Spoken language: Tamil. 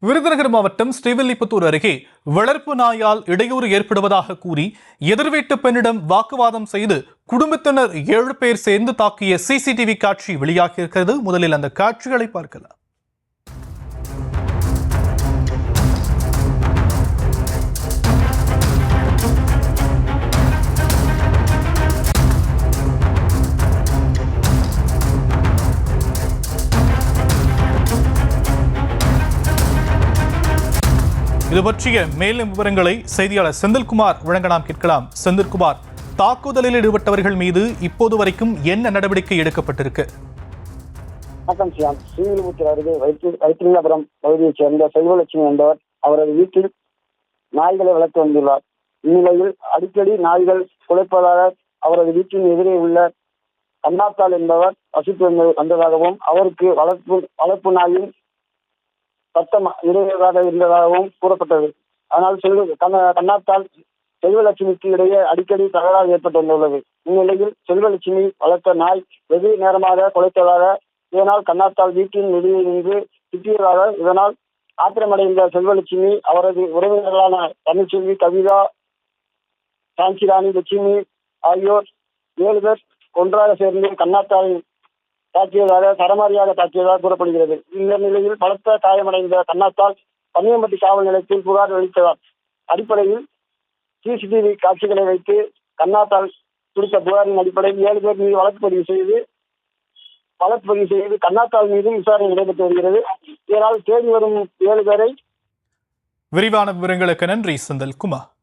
விருதுநகர் மாவட்டம் ஸ்ரீவில்லிபுத்தூர் அருகே வளர்ப்பு நாயால் இடையூறு ஏற்படுவதாக கூறி எதிர்வீட்டு பெண்ணிடம் வாக்குவாதம் செய்து குடும்பத்தினர் 7 பேர் சேர்ந்து தாக்கிய சிசிடிவி காட்சி வெளியாகியிருக்கிறது. முதலில் அந்த காட்சிகளை பார்க்கலாம். இது பற்றிய மேலும் விவரங்களை செய்தியாளர் செந்தில்குமார் வழங்க நாம் கேட்கலாம். செந்தில்குமார், தாக்குதலில் ஈடுபட்டவர்கள் மீது இப்போது வரைக்கும் என்ன நடவடிக்கை எடுக்கப்பட்டிருக்கு? வணக்கம் சியாம். ஸ்ரீவில்லிபுத்தூர் அருகே வைத்திலிங்கபுரம் பகுதியைச் சேர்ந்த செல்வலட்சுமி என்பவர் அவரது வீட்டில் நாய்களை வளர்த்து வந்துள்ளார். இந்நிலையில் அடிக்கடி நாய்கள் குலைப்பதாக அவரது வீட்டின் எதிரே உள்ள கண்ணாத்தாள் என்பவர் வசித்து வந்ததாகவும் அவருக்கு வளர்ப்பு நாயின் சத்தம் இடையூறாக இருந்ததாகவும் கூறப்பட்டது. ஆனால் கண்ணாத்தாள் செல்வலட்சுமிக்கு இடையே அடிக்கடி தகராறு ஏற்பட்டு வந்துள்ளது. இந்நிலையில் செல்வலட்சுமி வளர்த்த நாய் வெகு நேரமாக குலைத்ததாக, இதனால் கண்ணாத்தாள் வீட்டின் வெளியே நின்று திட்டியதாக. இதனால் ஆத்திரமடைந்த செல்வலட்சுமி அவரது உறவினர்களான தமிழ்ச்செல்வி, கவிதா, சாஞ்சிராணி, லட்சுமி ஆகியோர் 7 பேர் ஒன்றாக சேர்ந்து கண்ணாத்தாளை தாக்கியதாக சரமாரியாக தாக்கியதாக கூறப்படுகிறது. இந்த நிலையில் பலத்த காயமடைந்த கண்ணாத்தாள் பன்னியம்பட்டி காவல் நிலையத்தில் புகார் அளித்ததார் அடிப்படையில் சிசிடிவி காட்சிகளை வைத்து கண்ணாத்தாள் கொடுத்த புகாரின் அடிப்படையில் 7 பேர் மீது வழக்கு பதிவு செய்து கண்ணாத்தாள் மீது விசாரணை நடைபெற்று வருகிறது. இதனால் தேடி வரும் 7 பேரை விரிவான விவரங்களுக்கு நன்றி செந்தில்குமார்.